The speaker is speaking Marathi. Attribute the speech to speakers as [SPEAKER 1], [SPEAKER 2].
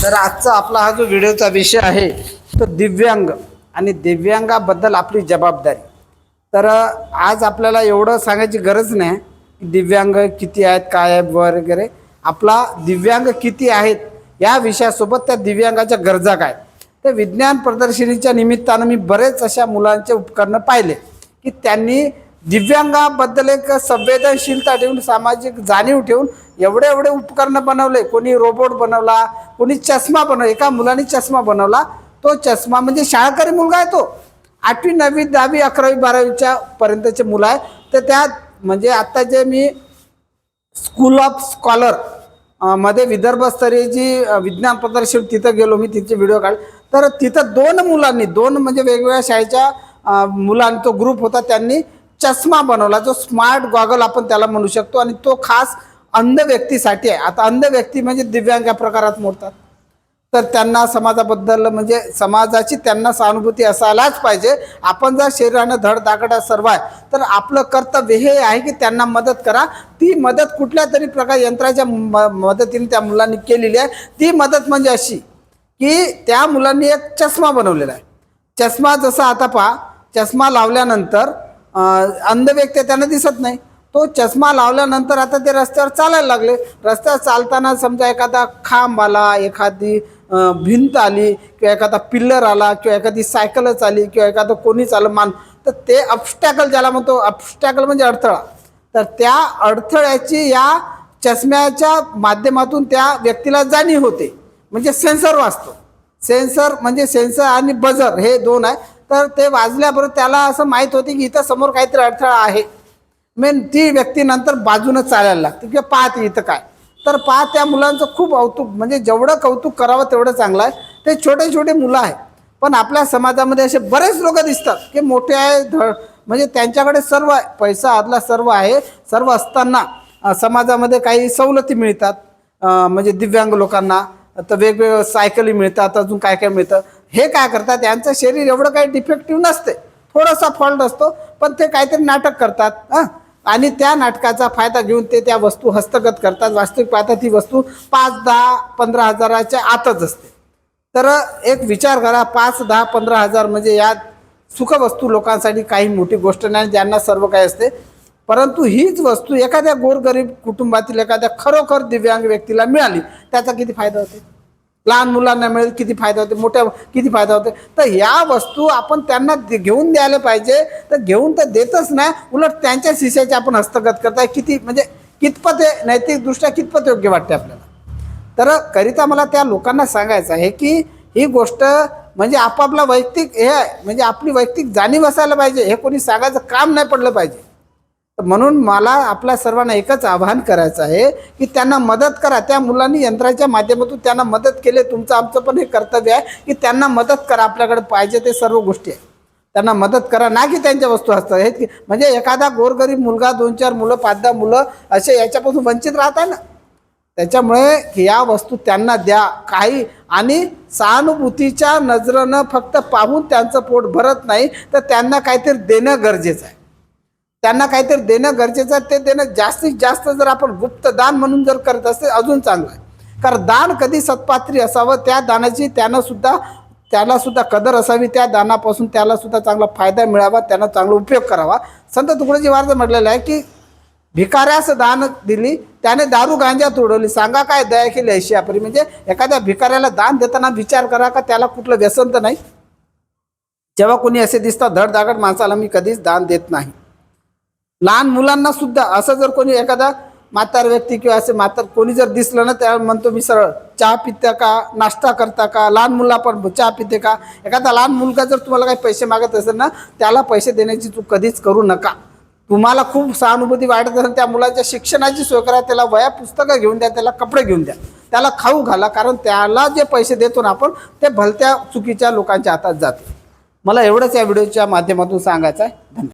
[SPEAKER 1] तर आजचा आपला हा जो व्हिडिओचा विषय आहे तो दिव्यांग आणि दिव्यांगाबद्दल आपली जबाबदारी। तर आज आपल्याला एवढं सांगायची गरज नाही की दिव्यांग किती आहेत काय आहे वगैरे, आपला दिव्यांग किती आहेत या विषयासोबत त्या दिव्यांगाच्या गरजा काय। तर विज्ञान प्रदर्शनीच्या निमित्तानं मी बरेच अशा मुलांचे उपकरणं पाहिले की त्यांनी दिव्यांगाबद्दल एक संवेदनशीलता ठेवून, सामाजिक जाणीव ठेवून एवढे एवढे उपकरणं बनवले। कोणी रोबोट बनवला, कोणी चष्मा बनवला। एका मुलाने चष्मा बनवला, तो चष्मा म्हणजे शाळकरी मुलगा आहे, तो 8वी 9वी 10वी 11वी 12वीच्या पर्यंतचे मुलं आहे। तर त्यात म्हणजे आता जे मी स्कूल ऑफ स्कॉलर मध्ये विदर्भस्तरीय जी विज्ञान प्रदर्शन तिथं गेलो, मी तिथे व्हिडिओ काढ। तर तिथं दोन म्हणजे वेगवेगळ्या शाळेच्या मुलांचा तो ग्रुप होता, त्यांनी चष्मा बनवला जो स्मार्ट गॉगल आपण त्याला म्हणू शकतो आणि तो खास अंध व्यक्तीसाठी आहे। आता अंध व्यक्ती म्हणजे दिव्यांग या प्रकारात मोडतात, तर त्यांना समाजाबद्दल म्हणजे समाजाची त्यांना सहानुभूती असायलाच पाहिजे। आपण जर शरीराने धडधाकट सर्व आहे तर आपलं कर्तव्य हे आहे की त्यांना मदत करा। ती मदत कुठल्या तरी प्रकार यंत्राच्या मदतीने त्या मुलांनी केलेली आहे। ती मदत म्हणजे अशी की त्या मुलांनी एक चष्मा बनवलेला आहे। चष्मा जसा आता पहा, चष्मा लावल्यानंतर अंध व्यक्ती त्यांना दिसत नाही, तो चष्मा लावल्यानंतर आता ते रस्त्यावर चालायला लागले। रस्त्यावर चालताना समजा एखादा खांब आला, एखादी भिंत आली किंवा एखादा पिल्लर आला किंवा एखादी सायकलच आली किंवा एखादं कोणीच आलं मान, तर ते ऑब्स्टॅकल ज्याला म्हणतो, ऑब्स्टॅकल म्हणजे अडथळा, तर त्या अडथळ्याची या चष्म्याच्या माध्यमातून त्या व्यक्तीला जाणीव होते। म्हणजे सेन्सर वाजतो, सेन्सर म्हणजे सेन्सर आणि बजर हे दोन आहे। तर ते वाजल्याबरोबर त्याला असं माहीत होते की इथं समोर काहीतरी अडथळा आहे। ती व्यक्ती नंतर बाजूने चालायला लागते किंवा पाहते इथं काय। तर पहा, त्या मुलांचं खूप कौतुक, म्हणजे जेवढं कौतुक करावं तेवढं चांगलं आहे। ते छोटे छोटे मुलं आहेत, पण आपल्या समाजामध्ये असे बरेच लोक दिसतात की मोठे आहे, म्हणजे त्यांच्याकडे सर्व आहे, पैसा आदला सर्व आहे, सर्व असताना समाजामध्ये काही सवलती मिळतात, म्हणजे दिव्यांग लोकांना तर वेगवेगळ्या सायकली मिळतात, अजून काय काय मिळतं। हे काय करतात, यांचं शरीर एवढं काही डिफेक्टिव्ह नसते, थोडासा फॉल्ट असतो, पण ते काहीतरी नाटक करतात आणि त्या नाटकाचा फायदा घेऊन ते त्या वस्तू हस्तगत करतात। वास्तविक पाहता ती वस्तू 5, 10, 15 हजाराच्या आतच असते। तर एक विचार करा, 5, 10, 15 हजार म्हणजे या सुखवस्तू लोकांसाठी काही मोठी गोष्ट नाही, ज्यांना सर्व काही असते। परंतु हीच वस्तू एखाद्या गोरगरीब कुटुंबातील एखाद्या खरोखर दिव्यांग व्यक्तीला मिळाली, त्याचा किती फायदा होते। लहान मुलांना मिळेल किती फायदा होते, मोठ्या किती फायदा होते। तर या वस्तू आपण त्यांना घेऊन द्यायला पाहिजे, तर घेऊन तर देतच नाही, उलट त्यांच्या शिष्याचे आपण हस्तगत करताय। किती म्हणजे कितपत हे नैतिकदृष्ट्या कितपत योग्य वाटते आपल्याला। तर करिता मला त्या लोकांना सांगायचं आहे की ही गोष्ट म्हणजे आपापला वैयक्तिक हे आहे, म्हणजे आपली वैयक्तिक जाणीव असायला पाहिजे, हे कोणी सांगायचं काम नाही पडलं पाहिजे। म्हणून मला आपल्या सर्वांना एकच आवाहन करायचं आहे की त्यांना मदत करा। त्या मुलांनी यंत्राच्या माध्यमातून त्यांना मदत केली, तुमचं आमचं पण हे कर्तव्य आहे की त्यांना मदत करा। आपल्याकडे पाहिजे ते सर्व गोष्टी आहे, त्यांना मदत करा, ना की त्यांच्या वस्तू असतात हे। म्हणजे एखादा गोरगरीब मुलगा 2-4 मुलं 5-10 मुलं असे याच्यापासून वंचित राहत आहे ना, त्याच्यामुळे या वस्तू त्यांना द्या काही। आणि सहानुभूतीच्या नजरेनं फक्त पाहून त्यांचं पोट भरत नाही, तर त्यांना काहीतरी देणं गरजेचं आहे, त्यांना काहीतरी देणं गरजेचं आहे। ते देणं जास्तीत जास्त जर आपण गुप्त दान म्हणून जर करत असते अजून चांगलं आहे, कारण दान कधी सत्पात्री असावं, त्या दानाची त्याला सुद्धा कदर असावी, त्या दानापासून त्याला सुद्धा चांगला फायदा मिळावा, त्यांना चांगला उपयोग करावा। संत तुकडोजी महाराज म्हटलेलं आहे की भिकाऱ्यास दान दिली त्याने दारू गांजा तोडवली, सांगा काय दया केली ऐशी आपली। म्हणजे एखाद्या भिकाऱ्याला दान देताना विचार करा का त्याला कुठलं व्यसन तर नाही। जेव्हा कोणी असे दिसतात धडधाकट माणसाला मी कधीच दान देत नाही। लहान मुलांना सुद्धा असं जर कोणी एखादा म्हातार व्यक्ती किंवा असे म्हातार कोणी जर दिसलं ना, त्या म्हणतो मी सरळ चहा पिता का, नाश्ता करता का, लहान मुला पण चहा पिते का। एखादा लहान मुलगा जर तुम्हाला काही पैसे मागत असेल ना, त्याला पैसे देण्याची चूक कधीच करू नका। तुम्हाला खूप सहानुभूती वाटत असेल, त्या मुलाच्या शिक्षणाची सोय करा, त्याला वह्या पुस्तकं घेऊन द्या, त्याला कपडे घेऊन द्या, त्याला खाऊ घाला, कारण त्याला जे पैसे देतो ना आपण ते भलत्या चुकीच्या लोकांच्या हातात जाते। मला एवढंच या व्हिडिओच्या माध्यमातून सांगायचं आहे। धन्यवाद।